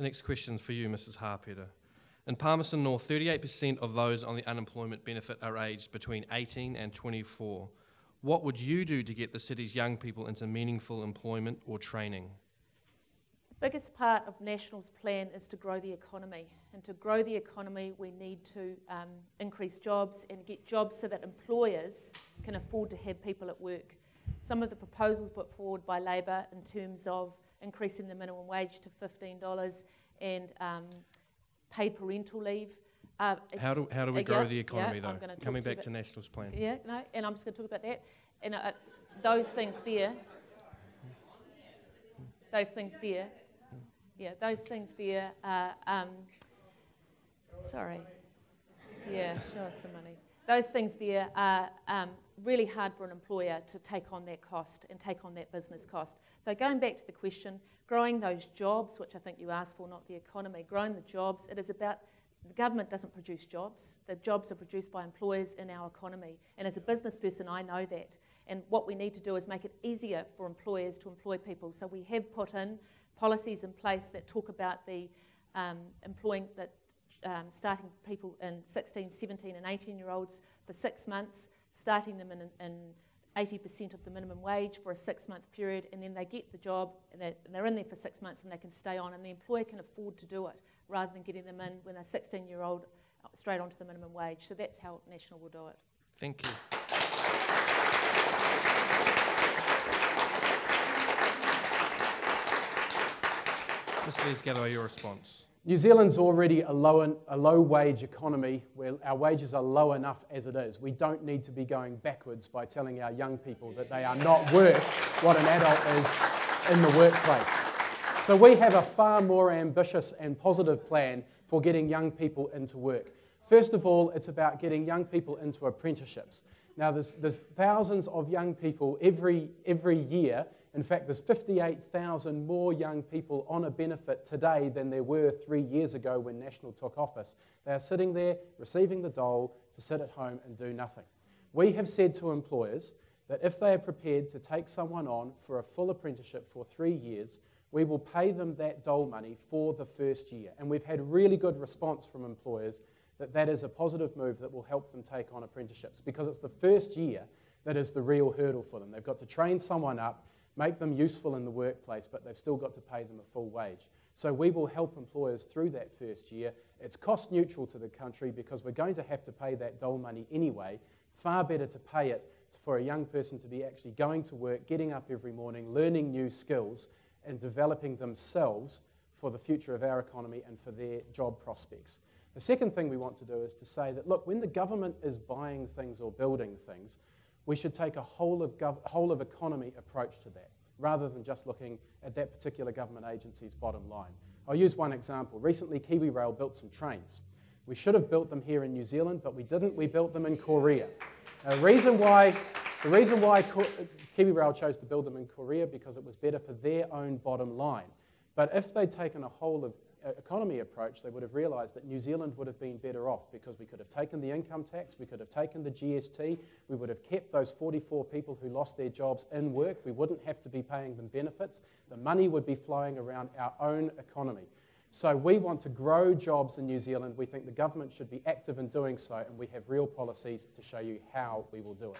The next question is for you, Mrs. Harpeter. In Palmerston North, 38% of those on the unemployment benefit are aged between 18 and 24. What would you do to get the city's young people into meaningful employment or training? The biggest part of National's plan is to grow the economy. And to grow the economy, we need to increase jobs and get jobs so that employers can afford to have people at work. Some of the proposals put forward by Labor in terms of increasing the minimum wage to $15 and paid parental leave. How do we grow the economy, though? Coming back to National's plan. Yeah, no, and I'm just going to talk about that. And those things there, sorry. Yeah, show us the money. Those things there are really hard for an employer to take on that cost and take on that business cost. So going back to the question, growing those jobs, which I think you asked for, not the economy, growing the jobs, it is about, the government doesn't produce jobs. The jobs are produced by employers in our economy. And as a business person, I know that. And what we need to do is make it easier for employers to employ people. So we have put in policies in place that talk about the starting people in 16, 17 and 18-year-olds for 6 months, starting them in 80% of the minimum wage for a 6-month period, and then they get the job and they're in there for 6 months and they can stay on, and the employer can afford to do it rather than getting them in when they're 16-year-old straight onto the minimum wage. So that's how National will do it. Thank you. Ms. Lees-Galloway, your response. New Zealand's already a low-wage economy where our wages are low enough as it is. We don't need to be going backwards by telling our young people that they are not worth what an adult is in the workplace. So we have a far more ambitious and positive plan for getting young people into work. First of all, it's about getting young people into apprenticeships. Now, there's thousands of young people every year. In fact, there's 58,000 more young people on a benefit today than there were 3 years ago when National took office. They are sitting there receiving the dole to sit at home and do nothing. We have said to employers that if they are prepared to take someone on for a full apprenticeship for 3 years, we will pay them that dole money for the first year. And we've had really good response from employers that that is a positive move that will help them take on apprenticeships, because it's the first year that is the real hurdle for them. They've got to train someone up, make them useful in the workplace, but they've still got to pay them a full wage. So we will help employers through that first year. It's cost neutral to the country because we're going to have to pay that dole money anyway. Far better to pay it for a young person to be actually going to work, getting up every morning, learning new skills and developing themselves for the future of our economy and for their job prospects. The second thing we want to do is to say that, look, when the government is buying things or building things, we should take a whole of economy approach to that, rather than just looking at that particular government agency's bottom line. I'll use one example. Recently, KiwiRail built some trains. We should have built them here in New Zealand, but we didn't. We built them in Korea. The reason why KiwiRail chose to build them in Korea because it was better for their own bottom line. But if they'd taken a whole of economy approach, they would have realised that New Zealand would have been better off, because we could have taken the income tax, we could have taken the GST, we would have kept those 44 people who lost their jobs in work, we wouldn't have to be paying them benefits, the money would be flowing around our own economy. So we want to grow jobs in New Zealand. We think the government should be active in doing so, and we have real policies to show you how we will do it.